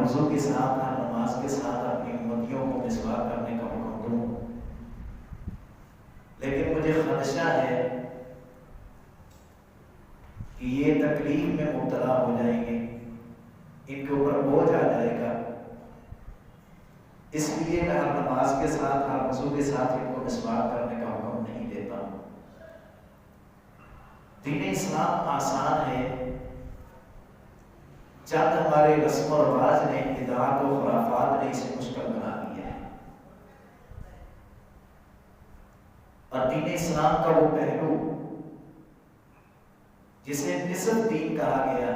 وضو کے ساتھ ہر نماز کے ساتھ اپنی امتیوں کو مسواک کرنے کا حکم دوں، لیکن مجھے خدشہ ہے کہ یہ تکلیف میں مبتلا ہو جائیں گے، ان کے اوپر بوجھ آ جائے گا، اس لیے میں ہر نماز کے ساتھ ہر وضو کے ساتھ ان کو مسواک کرنے کا حکم نہیں دیتا ہوں۔ دین اسلام آسان ہے، چند ہمارے رسم و رواج نے، بدعات و خرافات نے اسے مشکل بنا دیا ہے، اور دین اسلام کا وہ پہلو جسے نصف دین کہا گیا،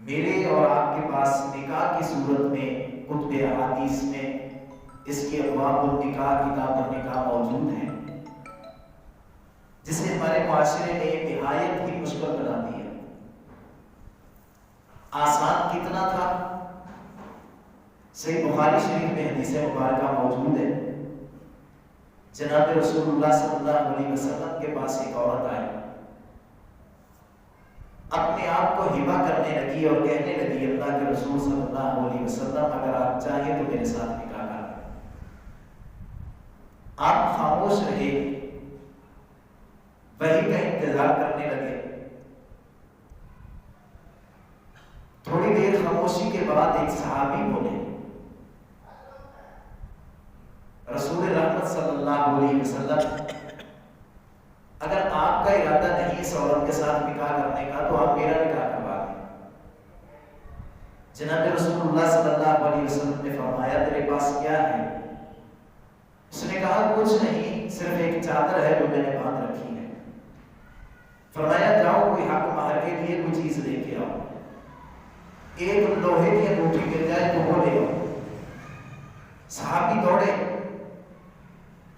میرے اور آپ کے پاس نکاح کی صورت میں کتب احادیث میں اس کے ابواب النکاح، کتاب النکاح موجود ہیں، جسے ہمارے معاشرے نے نہایت ہی مشکل بنا دیا۔ آسان کتنا تھا، صحیح بخاری شریف میں حدیث مبارکہ موجود ہے، جناب رسول اللہ صلی اللہ علیہ وسلم کے پاس ایک عورت آئی، اپنے آپ کو ہبہ کرنے لگی اور کہنے لگی، اللہ کے رسول صلی اللہ علیہ وسلم اگر آپ چاہیں تو میرے ساتھ نکاح کر لیں۔ آپ خاموش رہے، وحی کا انتظار کرنے لگے۔ تھوڑی دیر خاموشی کے بعد ایک صحابی بولے، رسول رحمت صلی اللہ علیہ وسلم اگر آپ کا ارادہ نہیں اس عورت کے ساتھ نکاح کرنے کا تو آپ میرا نکاح کروا دیں۔ جناب رسول اللہ صلی اللہ علیہ وسلم نے فرمایا، تیرے پاس کیا ہے؟ اس نے کہا، کچھ نہیں، صرف ایک چادر ہے جو میں نے باندھ رکھی ہے۔ فرمایا، جاؤ کوئی حق مہر کے لیے کوئی چیز لے کے آؤ، ایک لوہے کی انگوٹھی مل جائے تو وہ لے آؤ۔ صحابی دوڑے،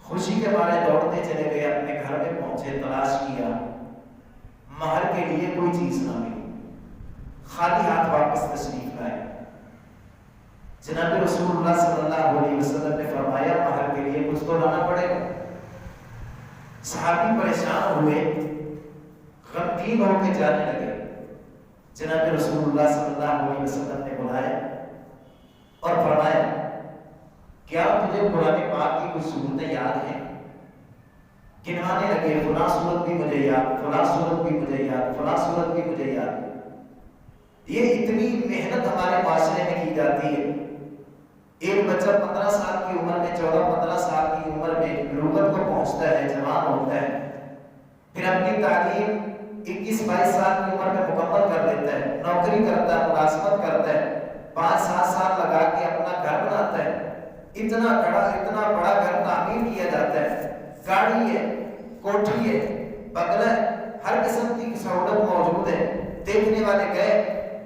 خوشی کے مارے دوڑتے چلے گئے، اپنے گھر میں پہنچے، تلاش کیا، مہر کے لیے کوئی چیز نہ ملی، خالی ہاتھ واپس تشریف لائے۔ جناب رسول اللہ صلی اللہ علیہ وسلم نے فرمایا، مہر کے لیے کچھ تو لانا پڑے گا۔ صحابی پریشان ہوئے، غمگین ہو کے جانے لگے۔ جناب رسول اللہ صلی اللہ علیہ وسلم نے بلایا اور فرمایا، کیا تجھے قرآن پاک کی کچھ صورتیں یاد ہیں؟ گنوانے لگے، فلاں صورت بھی مجھے یاد، فلاں صورت بھی مجھے یاد، فلاں صورت بھی مجھے یاد۔ یہ اتنی محنت ہمارے معاشرے میں کی جاتی ہے۔ ایک بچہ 15 سال کی عمر میں، 14-15 سال کی عمر میں بلوغت کو پہنچتا ہے، جوان ہوتا ہے، پھر اپنی تعلیم 21-22 سال کی عمر میں مکمل کر لیتا ہے، نوکری کرتا ہے، ملازمت کرتا ہے، 5-7 سال لگا کے اپنا گھر بناتا ہے، اتنا بڑا گھر تعمیر کیا جاتا ہے، گاڑی ہے، کوٹھی ہے، بنگلہ ہے، ہر قسم کی سہولت موجود ہے۔ دیکھنے والے گئے،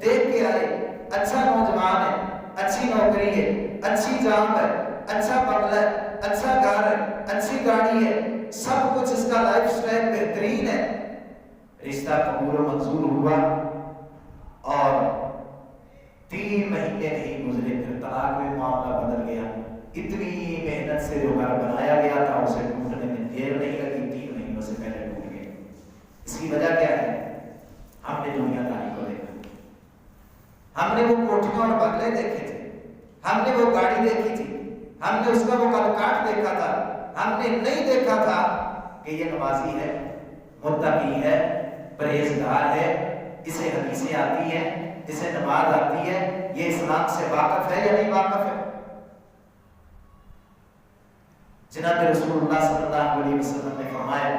دیکھ کے آئے، اچھا نوجوان ہے، اچھی نوکری ہے، اچھی جاب ہے، اچھا بنگلہ ہے، اچھا گھر ہے، اچھی گاڑی ہے، سب کچھ اس کا لائف سٹائل بہترین ہے۔ رشتہ قبول و منظور ہوا اور 3 مہینے نہیں گزرے، پھر طلاق میں معاملہ بدل گیا۔ اتنی محنت سے جو گھر بنایا گیا تھا اسے ٹوٹنے میں دیر نہیں لگی، 3 مہینوں سے پہلے ٹوٹ گئے۔ اس کی وجہ کیا ہے؟ ہم نے دنیا داری کو دیکھا، ہم نے وہ کوٹھیاں اور بنگلے دیکھے تھے، ہم نے وہ گاڑی دیکھی تھی، ہم نے اس کا وہ کاٹ دیکھا تھا، ہم نے نہیں دیکھا تھا کہ یہ نمازی ہے، متقی ہے، پرہیزگار ہے، اسے حدیثیں آتی ہیں، اسے نماز آتی ہے، یہ اسلام سے واقف ہے یا نہیں واقف ہے۔ جناب رسول اللہ صلی اللہ علیہ وسلم نے فرمایا،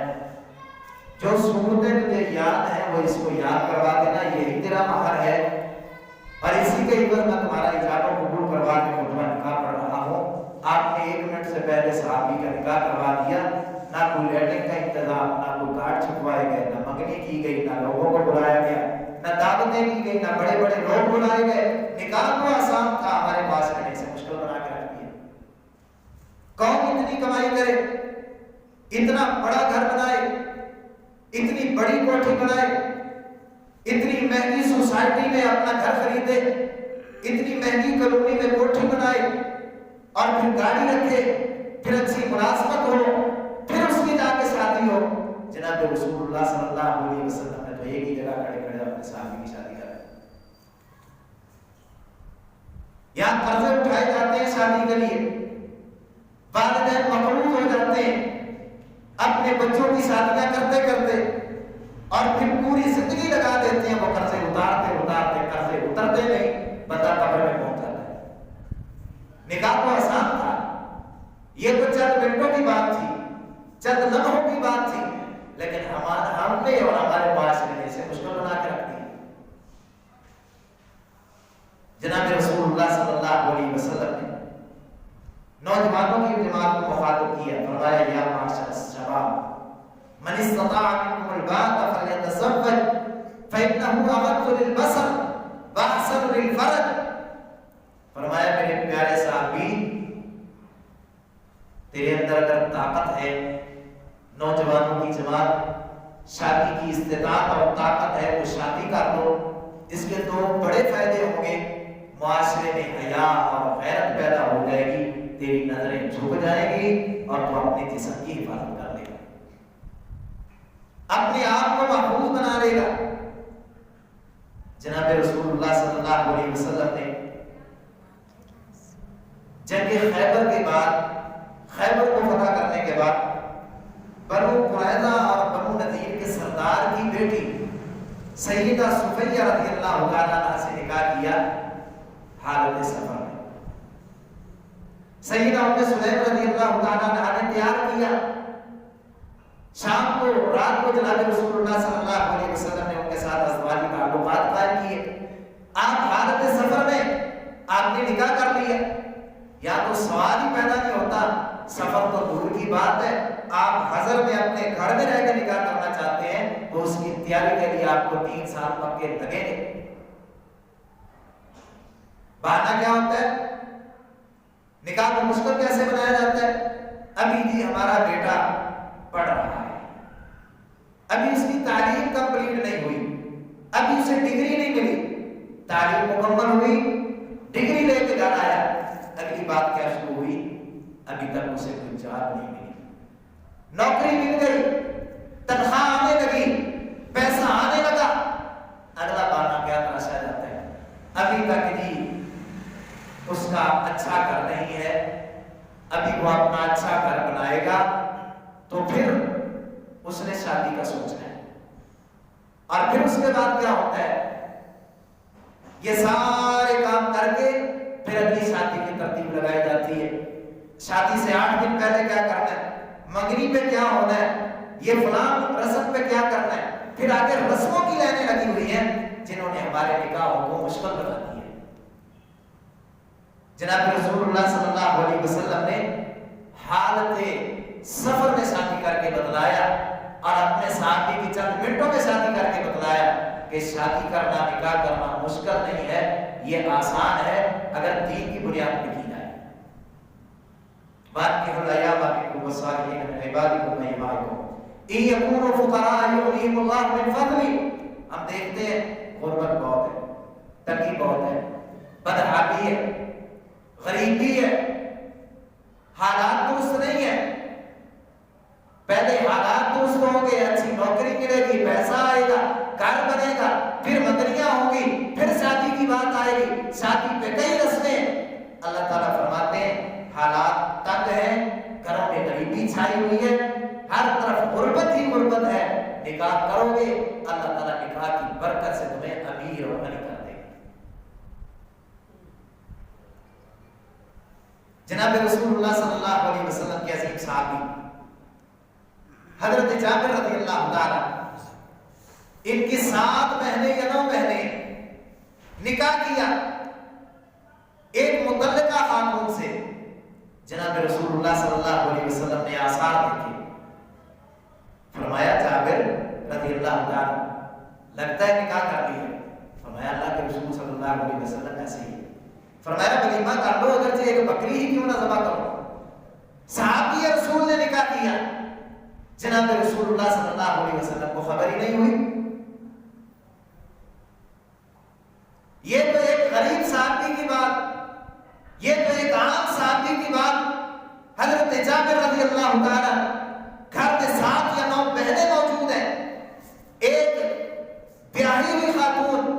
جو صورتیں تجھے یاد ہیں وہ اس کو یاد کروا دینا، یہی تیرا مہر ہے، اور اسی کے عوض میں تمہارا اجابہ قبول کروا کے خطبہ نکاح پڑھ رہا ہوں۔ آپ نے 1 منٹ سے پہلے صحابی کا نکاح کروا دیا، نہ کوئی لیٹنگ کا انتظام، نہ کوئی کارڈ چھپوائے گئے، نہ منگنی کی گئی، نہ لوگوں کو بلایا گیا، نہ دعوتیں کی گئی، نہ بڑے بڑے لوگ بلائے گئے۔ نکاح تو آسان تھا، ہمارے معاشرے نے اسے مشکل بنا کے رکھ دیا۔ کون اتنی کمائی کرے، اتنا بڑا گھر بنائے، اتنی بڑی کوٹھی بنائے، اتنی مہنگی سوسائٹی میں اپنا گھر خریدے، اتنی مہنگی کالونی میں کوٹھی بنائے، اور پھر گاڑی رکھے، پھر اچھی ملازمت ہو، پھر اس کی جا کے شادی ہو۔ جناب رسول اللہ صلی اللہ علیہ وسلم نے تو ایک ہی جگہ کھڑے کھڑے اپنے صحابی کی شادی کر دی۔ یا قرضے اٹھائے جاتے ہیں شادی کے لیے، والدین مقروض ہو جاتے ہیں اپنے بچوں کی شادیاں کرتے کرتے، اور پھر پوری زندگی لگا دیتے ہیں وہ قرضے اتارتے اتارتے، قرضے اترتے نہیں، بندہ قبر میں پہنچ جاتا ہے۔ نکاح تو آسان تھا، یہ تو چند منٹوں کی بات تھی، چند لمحوں کی بات تھی، لیکن ہم نے اور ہمارے معاشرے نے اسے مشکل بنا کے رکھ دیا۔ جناب رسول اللہ صلی اللہ علیہ وسلم نے نوجوانوں کی جماعت کو مخاطب کیا، فرمایا یا معاشر الشباب من استطاع منکم الباءۃ فلیتزوج فإنہ اغض للبصر واحسن للفرج۔ فرمایا میرے پیارے صحابی، تیرے اندر اگر طاقت ہے، نوجوانوں کی جماعت شادی کی استطاعت اور طاقت ہے، تو شادی کر لو۔ اس کے دو بڑے فائدے ہوں گے، معاشرے میں حیا اور غیرت پیدا ہو جائے گی، تیری نظریں جھک جائیں گی اور تو اپنے جسم کی حفاظت کر لے گا، اپنے آپ کو محفوظ بنا لے گا۔ جناب رسول اللہ صلی اللہ علیہ وسلم نے جنگ خیبر کے بعد، خیبر کو فتح کرنے کے بعد، بنو قریظہ اور بنو نذیر کے سردار کی بیٹی سیدہ صفیہ رضی اللہ تعالیٰ عنہا سے نکاح کیا حالت سفر میں۔ سیدہ ام سلیم رضی اللہ تعالیٰ عنہا نے تیار کیا، شام کو رات کو جناب رسول اللہ صلی اللہ علیہ وسلم نے ان کے ساتھ ازواجی تعلقات قائم کیے۔ آپ حالت سفر میں آپ نے نکاح کر لیا، یا تو سوال ہی پیدا نہیں ہوتا، سفر تو دور کی بات ہے، آپ حضر میں اپنے گھر میں رہ کے نکاح کرنا چاہتے ہیں تو اس کی تیاری کے لیے آپ کو 3 سال پکے لگیں گے۔ بہانہ کیا ہوتا ہے؟ نکاح کو مشکل کیسے بنایا جاتا ہے؟ ابھی جی ہمارا بیٹا پڑھ رہا ہے، ابھی اس کی تعلیم کمپلیٹ نہیں ہوئی، ابھی اسے ڈگری نہیں ملی، تعلیم مکمل ہوئی، ڈگری لے کے گھر آیا، اگلی بات کیا شروع ہوئی؟ ابھی تک اسے کوئی جاب نہیں ملی، نوکری مل گئی، تنخواہ آنے لگی، پیسہ آنے لگا، اگلا بہانہ کیا تراشا جاتا ہے؟ ابھی تک جی اس کا اچھا گھر نہیں ہے، ابھی وہ اپنا اچھا گھر بنائے گا تو پھر اس نے شادی کا سوچنا ہے۔ اور پھر اس کے بعد کیا ہوتا ہے؟ یہ سارے کام کر کے پھر اگلی شادی کی ترتیب لگائی جاتی ہے۔ شادی سے 8 دن پہلے کیا کرنا ہے، منگنی پہ کیا ہونا ہے، یہ فلاں رسم پہ کیا کرنا ہے، پھر آگے رسموں کی لائنیں لگی ہوئی ہیں جنہوں نے ہمارے نکاحوں کو مشکل بنا دیا۔ جناب رسول اللہ صلی اللہ علیہ وسلم نے حالت سفر میں شادی کر کے بتلایا، اور اپنے ساتھی کی چند منٹوں میں شادی کر کے بتلایا کہ شادی کرنا، نکاح کرنا مشکل نہیں ہے، یہ آسان ہے اگر دین کی بنیاد پہ کی جائے۔ وَأَنكِحُوا الْأَيَامَ مِنكُمْ وَالصَّالِحِينَ مِنْ عِبَادِكُمْ وَإِمَائِكُمْ إِن يَكُونُوا فُقَرَاءَ يُغْنِهِمُ اللَّهُ مِنْ فَضْلِهِ۔ ہم دیکھتے ہیں غربت بہت ہے، تنگی بہت ہے، بدحالی ہے، غریبی ہے، حالات درست نہیں ہے۔ پہلے حالات درست ہوں گے، اچھی نوکری ملے گی، پیسہ آئے گا، گھر بنے گا، پھر مدنیاں ہوں گی، پھر شادی کی بات آئے گی، شادی پہ کئی رسمیں۔ اللہ تعالیٰ فرماتے ہیں حالات تنگ ہیں، گھروں میں غریبی چھائی ہوئی ہے، ہر طرف غربت ہی غربت ہے، نکاح کرو گے اللہ تعالیٰ نکاح کی برکت سے تمہیں امیر اور غنی کر دے گا۔ جناب رسول اللہ صلی اللہ علیہ وسلم کے عظیم صحابی حضرت جابر رضی اللہ تعالیٰ، ان کی 7 مہینے یا 9 مہینے نکاح کیا ایک مطلقہ خاتون سے۔ جناب رسول اللہ صلی اللہ علیہ وسلم نے آثار دیکھے، فرمایا جابر رضی اللہ تعالیٰ لگتا ہے نکاح کر لیا۔ فرمایا اللہ کے رسول صلی اللہ علیہ وسلم ایسے ہی۔ فرمایا ولیمہ کر لو، اگرچہ ایک بکری ہی کیوں نہ ذبح کرو۔ صحابی رسول نے نکاح کیا، جناب رسول اللہ صلی اللہ علیہ وسلم کو خبر ہی نہیں ہوئی۔ یہ تو ایک غریب صحابی کی بات، یہ تو ایک عام صحابی کی بات۔ حضرت جابر رضی اللہ تعالیٰ گھر میں 7 یا 9 بہنیں موجود ہیں، ایک بیاہی ہوئی خاتون،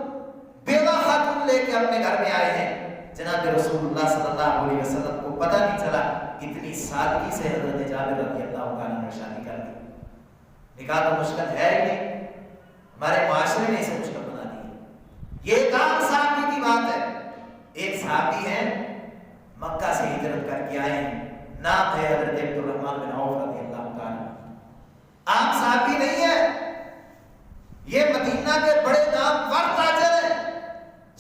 بیوہ خاتون لے کے اپنے گھر میں آئے ہیں۔ جناب رسول اللہ صلی اللہ علیہ وسلم کو پتہ نہیں چلا، اتنی سادگی سے حضرت جابر رضی اللہ عنہ نے شادی کر لی۔ نکاح تو مشکل ہے ہی نہیں، ہمارے معاشرے نے اسے مشکل بنا دی۔ یہ ایک عام صحابی کی بات ہے، ایک صحابی ہے مکہ سے ہجرت کر کے آئے ہیں، نام ہے حضرت عبد الرحمن بن عوف رضی اللہ عنہ۔ عام صحابی نہیں ہے، یہ مدینہ کے بڑے نامور تاجر ہیں،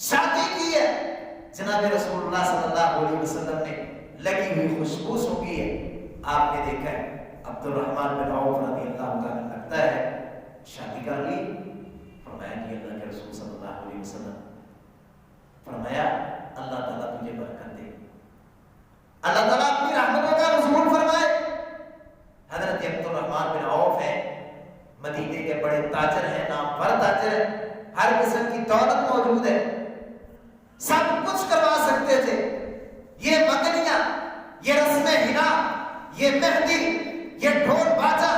شادی کی ہے جناب رسول اللہ صلی اللہ علیہ وسلم نے لگی ہوئی خوشبو سونگھی ہے، آپ نے دیکھا ہے عبد الرحمن بن عوف رضی اللہ عنہ لگتا ہے شادی کر لی۔ فرمایا کہ اللہ کے رسول صلی اللہ علیہ وسلم، فرمایا اللہ تعالیٰ تجھے برکت دے، اللہ تعالیٰ اپنی رحمتوں کا نزول فرمائے۔ حضرت عبد الرحمن بن عوف ہیں، مدینے کے بڑے تاجر ہیں، نامور تاجر ہیں، ہر قسم کی دولت موجود ہے، سب کچھ کروا سکتے تھے۔ یہ مگنیاں، یہ رسم حنا، یہ مہندی، یہ ڈھول باجا،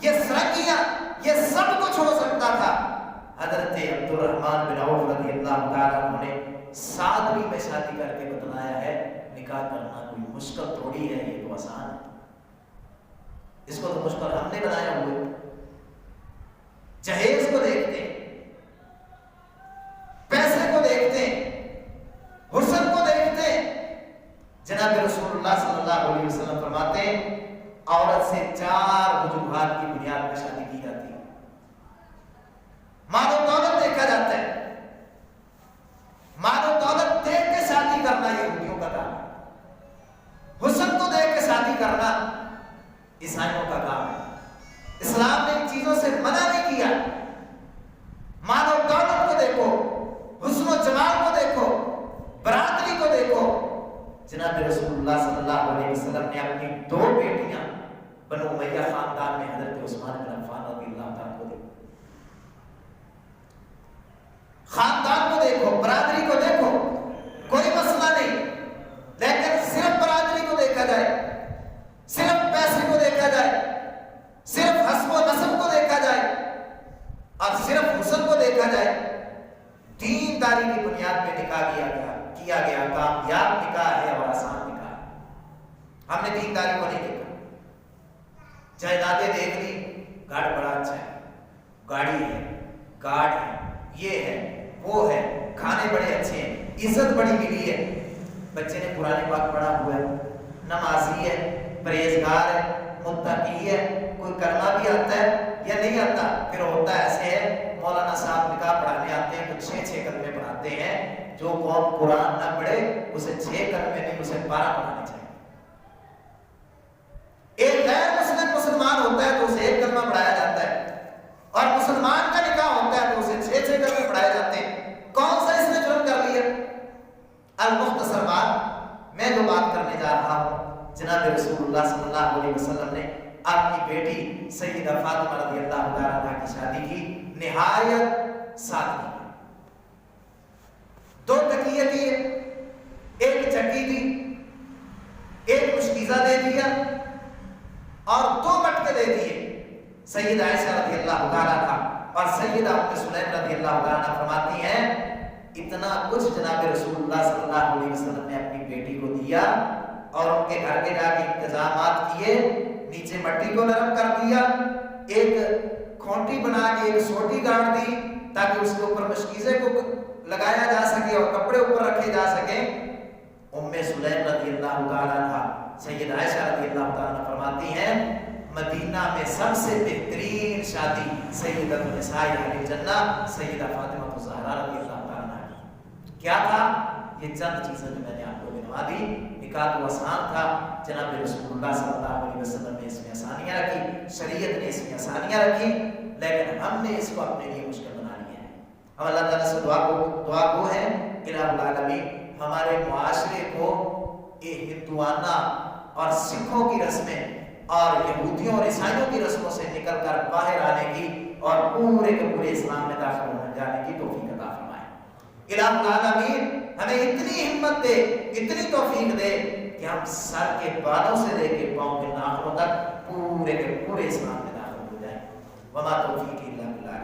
یہ سرنگیاں، یہ سب کچھ ہو سکتا تھا۔ حضرت عبد الرحمن بن عوف رضی اللہ تعالیٰ عنہ نے سادگی میں شادی کر کے بتلایا ہے نکاح کرنا کوئی مشکل تھوڑی ہے، یہ تو آسان ہے، اس کو تو مشکل ہم نے بنایا ہوئے۔ جہیز کو دیکھتے ہیں، پیسے کو دیکھتے ہیں، حسن کو دیکھتے ہیں۔ جناب رسول اللہ صلی اللہ علیہ وسلم فرماتے ہیں عورت سے 4 وجوہات کی بنیاد پر شادی کی جاتی ہے۔ مال و دولت دیکھا جاتا ہے، مال و دولت دیکھ کے شادی کرنا یہودیوں کا کام ہے، حسن کو دیکھ کے شادی کرنا عیسائیوں کا کام ہے۔ اسلام نے ان چیزوں سے منع نہیں کیا۔ مال و دولت کو دیکھو، حسن و جمال کو دیکھو، برادری کو دیکھو۔ جناب رسول اللہ صلی اللہ علیہ وسلم نے اپنی 2 بیٹیاں بنو امیہ خاندان میں حضرت عثمان بن عفان رضی اللہ عنہ کو دیکھو، خاندان کو دیکھو، برادری کو دیکھو، کوئی مسئلہ نہیں، لیکن صرف برادری کو دیکھا جائے، صرف پیسے کو دیکھا جائے، صرف حسب و نسب کو دیکھا جائے اور صرف حسن کو دیکھا جائے، دینداری کی بنیاد پہ نکاح کیا گیا کامیاب نکاح ہے اور آسان نکاح ہے۔ ہم نے دینداری کو نہیں دیکھا، جائیدادیں دیکھ لی، گھر بڑا اچھا ہے، گاڑی ہے، گاڑ ہے، یہ ہے، وہ ہے، کھانے بڑے اچھے ہیں، عزت بڑی ملی ہے، بچے نے قرآن پاک پڑھا ہوا ہے، نمازی ہے، پرہیزگار ہے، متقی ہے، کوئی کلمہ بھی آتا ہے یا نہیں آتا، پھر ہوتا ایسے ہے مولانا صاحب نکاح پڑھانے آتے ہیں تو 6 کلمے پڑھاتے ہیں، جو قوم قرآن نہ پڑھے اسے 6 کلمے نہیں، اسے 12 پڑھانے چاہیے۔ ایک غیر مسلم مسلمان ہوتا ہے تو اسے 1 کلمہ پڑھایا جاتا ہے، اور مسلمان کا نکاح ہوتا ہے تو اسے 6 کلمے پڑھائے جاتے ہیں۔ کون سا اس نے جرم کر لیا؟ المختصر بات میں جو بات کرنے جا رہا ہوں، جناب رسول اللہ صلی اللہ علیہ وسلم نے اپنی بیٹی سیدہ فاطمہ رضی اللہ عنہا کی شادی کی نہایت سادگی میں۔ 2 تکیے دیے، 1 چکی دی، 1 مشکیزہ دے دیا اور 2 مٹکے دے دیے۔ سیدہ عائشہ رضی اللہ تعالیٰ عنہا اور سیدہ ام سلیم رضی اللہ تعالیٰ عنہ فرماتی ہیں اتنا کچھ جناب رسول اللہ صلی اللہ علیہ وسلم نے اپنی بیٹی کو دیا اور ان کے گھر کے جا کے انتظامات کیے، نیچے مٹی کو نرم کر دیا، ایک کھونٹی بنا کے ایک سوٹی گاڑ دی تاکہ اس کے اوپر مشکیزے کو لگایا جا سکے اور کپڑے اوپر رکھے جا سکیں۔ ام سلیم رضی اللہ تعالیٰ عنہ سید عائشہ رضی اللہ تعالیٰ عنہ فرماتی ہیں مدینہ میں سب سے بہترین شادی سیدۃ النساء اہل الجنہ سیدہ فاطمہ الزہرا رضی اللہ تعالیٰ عنہ کی۔ کیا تھا؟ یہ چند چیزیں جو میں نے آپ کو گنوا دی۔ نکاح تو آسان تھا، جناب رسول اللہ صلی اللہ علیہ وسلم نے اس میں آسانیاں رکھی، شریعت نے اس میں آسانیاں رکھی، لیکن ہم نے اس کو اپنے لیے مشکل بنا لیا ہے۔ ہم اللہ تعالیٰ سے دعا گو ہیں الہ العالمین ہمارے معاشرے کو ہندوانہ اور سکھوں کی رسمیں اور یہودیوں اور عیسائیوں کی رسموں سے نکل کر باہر آنے کی اور پورے کے پورے اسلام میں داخل ہونے جانے کی توفیق عطا فرمائے۔ الہ العالمین ہمیں اتنی ہمت دے، اتنی توفیق دے کہ ہم سر کے بالوں سے لے کے پاؤں کے ناخنوں تک پورے کے پورے اسلام میں داخل ہو جائیں۔ وما توفیق الا باللہ۔